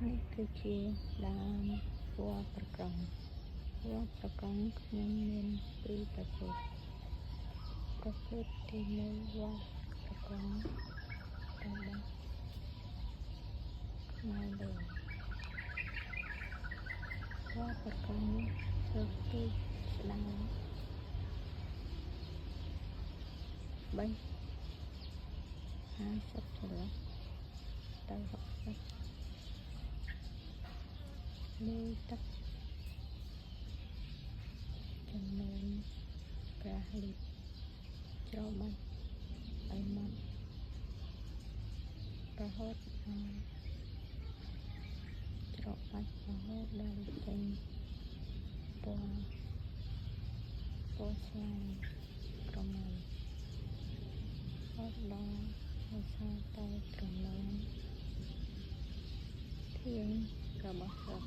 នេះគឺជាដើមវល្លិប្រកងវល្លិប្រកងខ្ញុំមានពីរប្រភេទទី1វល្លិប្រកងរបស់ខ្មែរលើវល្លិប្រកងនេះធ្វើពីស្ដើង350ចន្លោះទៅ60លើទឹកចំនួន5លីត្រច្របាច់ឲ្យម៉ត់រហូតច្របាច់រហូតដល់ចេញពណ៌ស្វាយក្រមៅរហូតដល់ឲ្យសល់តែក្រឡងធាងរបស់ស្រុក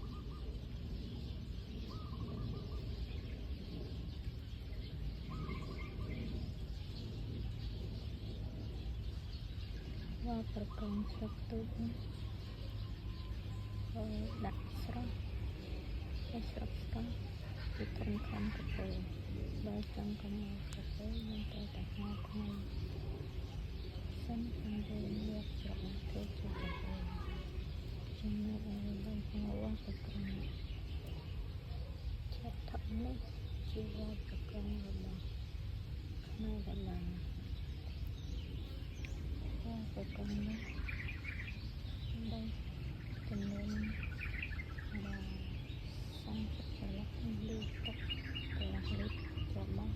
វល្លិប្រកងស្រុកទូកនេះដាក់ស្រស់ឲ្យស្រស់ស្អាតពីធំខំកាពើបើចង់កុំឲ្យកាពើមិនត្រូវតែហាលថ្ងៃសិនខាងយើងយកច្របាច់ធ្វើជាកាពើចំណែកឯបងប្អូនវល្លិប្រកងឆាត់ថប់នេះជាវល្លិប្រកងរបស់ខ្មែរកន្លងវល្លិប្រកងនេះបានចំនួន30ចន្លោះលើទឹក5លីត្រច្របាច់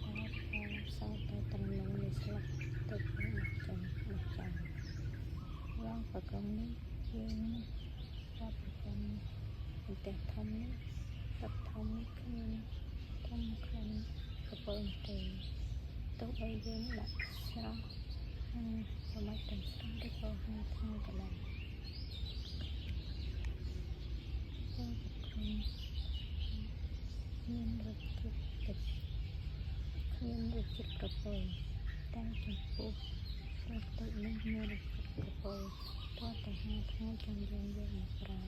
ហើយសល់តែតំណងនៃស្លឹកទៅមកចាញ់វល្លិប្រកងនេះយើងវល្លិប្រកងប្រទេសធំនេះទឹកធំនេះគ្មានធំខ្លាំងក្រពើទេទោះបីយើងដាក់ស្រស់សម្រាប់ទាំងស្រស់ឬក៏ហាលថ្ងៃក៏ដោយវល្លិប្រកងមានរសជាតិតិចគ្មានរសជាតិក្រពើតែចំពោះស្លឹកទឹកនេះមានរសជាតិក្រពើទាល់តែហាលថ្ងៃចាំយើងយកមកប្រើ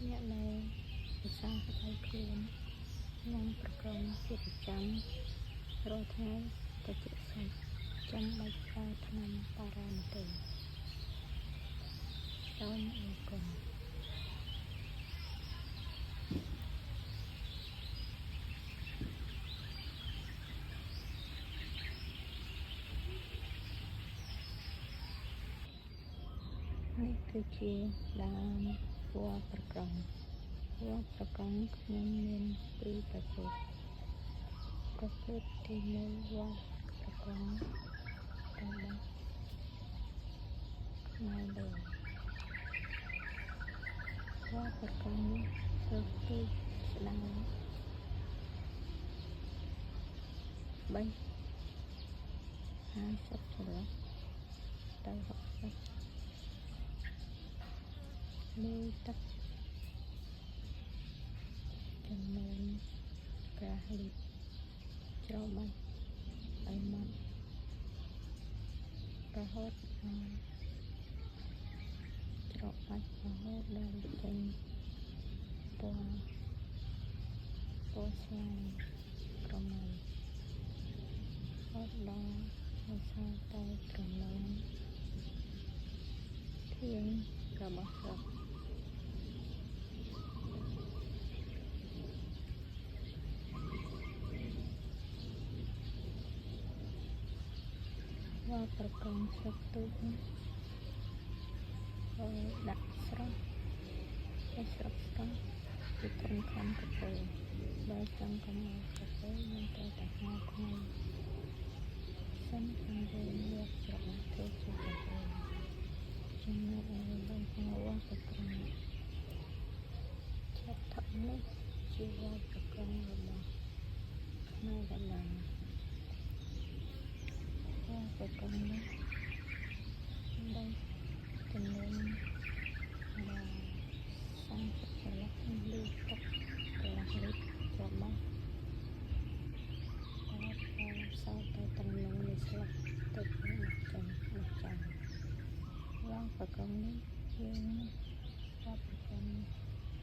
អ្នកនៅភាសាស្ដីខ្លួននឹងប្រកងជាប្រចាំរាល់ថ្ងៃតែជាសាច់ចាំបាច់ប្រើថ្នាំប៉ារ៉ាម៉ាទេសូមអរគុណនេះគឺជាដើមវល្លិប្រកងវល្លិប្រកងខ្ញុំមានពីរប្រភេទទី1វល្លិប្រកងរបស់ខ្មែរលើវល្លិប្រកងនេះធ្វើពីស្ដើង350ចន្លោះទៅ60លើទឹកចំនួន5លីត្រច្របាច់ឲ្យម៉ត់រហូតច្របាច់រហូតដល់ចេញពណ៌ស្វាយក្រមៅរហូតដល់ឲ្យសល់តែក្រឡងធាងរបស់ស្រុកវល្លិប្រកងស្រុកទូកនេះដាក់ស្រស់ឲ្យស្រស់ស្អាតពីធំខំកាពើបើចង់កុំឲ្យកាពើមិនត្រូវតែហាលថ្ងៃសិនខាងយើងយកច្របាច់ធ្វើជាកាពើចំណែកឯបងប្អូនវល្លិប្រកងឆាត់ថប់នេះជាវល្លិប្រកងរបស់ខ្មែរកន្លងវល្លិប្រកងនេះបានចំនួន30ចន្លោះលើទឹក5លីត្រច្របាច់ហើយសល់តែតំណងនៃស្លឹកទៅមកចាញ់ ប្រកងនេះយើងរាប់ប្រកង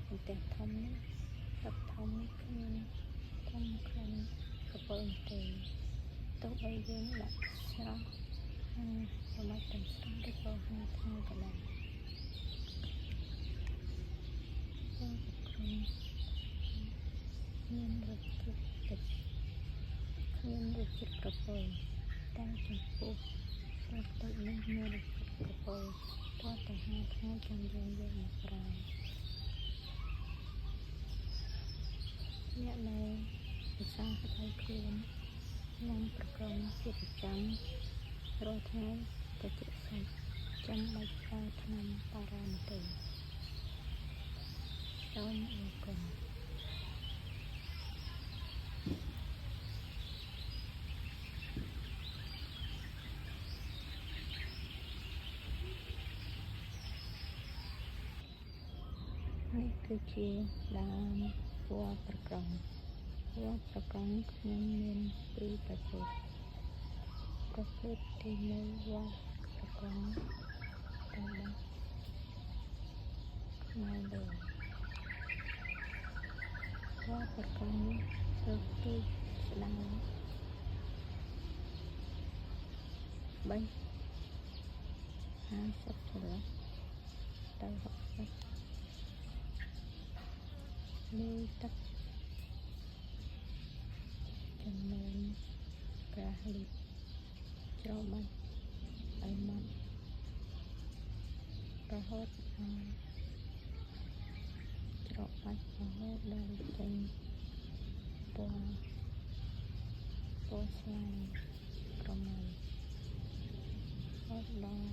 បន្ទះធំនេះទឹកធំនេះគ្មានធំខ្លាំងកពើទេទោះបីយើងដាក់ស្រស់សម្រាប់ទាំងស្រស់ឬក៏ហាលថ្ងៃក៏ដោយយើងប្រកងមានរសជាតិតិចគ្មានរសជាតិក្រពើតែចំពោះស្លឹកតូចនេះមានរសជាតិក្រពើទាល់តែហាលថ្ងៃចាំយើងយកមកប្រើអ្នកនៅភាសាស្ដីខ្លួនខ្ញុំប្រកងជាប្រចាំរាល់ថ្ងៃទៅជាសាច់ចាំបាច់ប្រើថ្នាំប៉ារ៉ានោះទេសូមអរគុណនេះគឺជាដើមវល្លិប្រកងវល្លិប្រកងខ្ញុំមានពីរប្រភេទទី1វល្លិប្រកងតាមដាស់ខ្មៅលើវល្លិប្រកងនេះស្លឹកទូចស្ដើង350ចន្លោះទៅ60លាយទឹកចំនួន5លីត្រច្របាច់ឲ្យម៉ត់រហូតដល់ច្របាច់រហូតដល់ចេញពណ៌ស្វាយក្រមៅរហូតដល់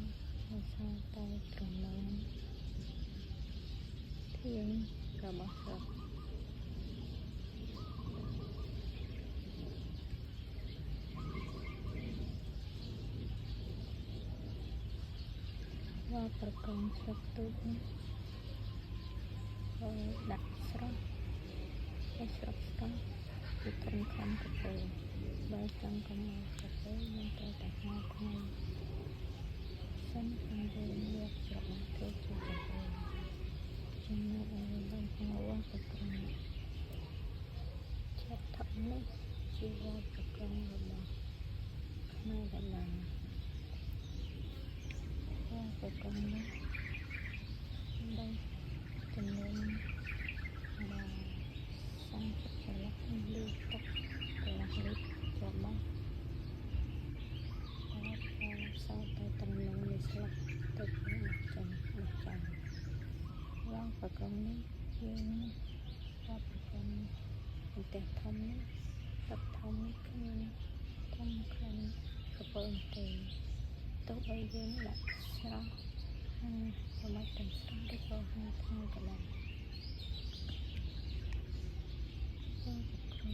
នៅសល់តែក្រមួនធាងរបស់ស្លឹកវល្លិប្រកងស្លឹកទូចនេះដាក់ស្រស់ឲ្យស្រស់ស្ទស់ពីត្រឹមខំកាហ្វេបើចង់កម្លាំងកាហ្វេមិនត្រូវតែហាលថ្ងៃសិនខាងយើងយកច្របាច់ធ្វើជាកាហ្វេចំណែកឯបងប្អូនវល្លិប្រកងឆាប់ថប់នេះជាវល្លិប្រកងរបស់ខ្មែរដំណើរវល្លិប្រកងនេះได้ចំនួន30ចន្លោះលាយទឹកកន្លះលីត្រច្របាច់ហើយសល់តែតំណនៃស្លឹកទឹកនេះចេញមកចានវល្លិប្រកងនេះយើងរាប់ប្រកងបន្ទះធំនេះទឹកធំនេះគ្មានធំខ្លាំងកពើទេទោះបីយើងដាក់ស្រស់សម្រាប់ទាំងស្រស់ឬក៏ហាលថ្ងៃក៏ដោយវល្លិប្រកង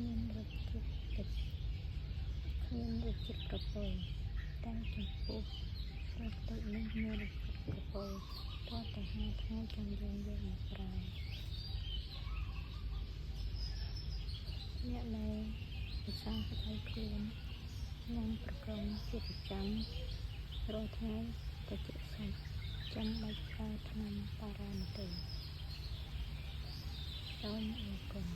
មានរសជាតិតិចគ្មានរសជាតិក្រពើតែចំពោះស្លឹកតូចនេះមានរសជាតិក្រពើទាល់តែហាលថ្ងៃចាំយើងយកមកប្រើអ្នកនៅភាសាស្ដីខ្លួនខ្ញុំប្រកងជាប្រចាំរាល់ថ្ងៃទៅជាសាច់ចាំបាច់ប្រើថ្នាំប៉ារ៉ានោះទេសូមអរគុណ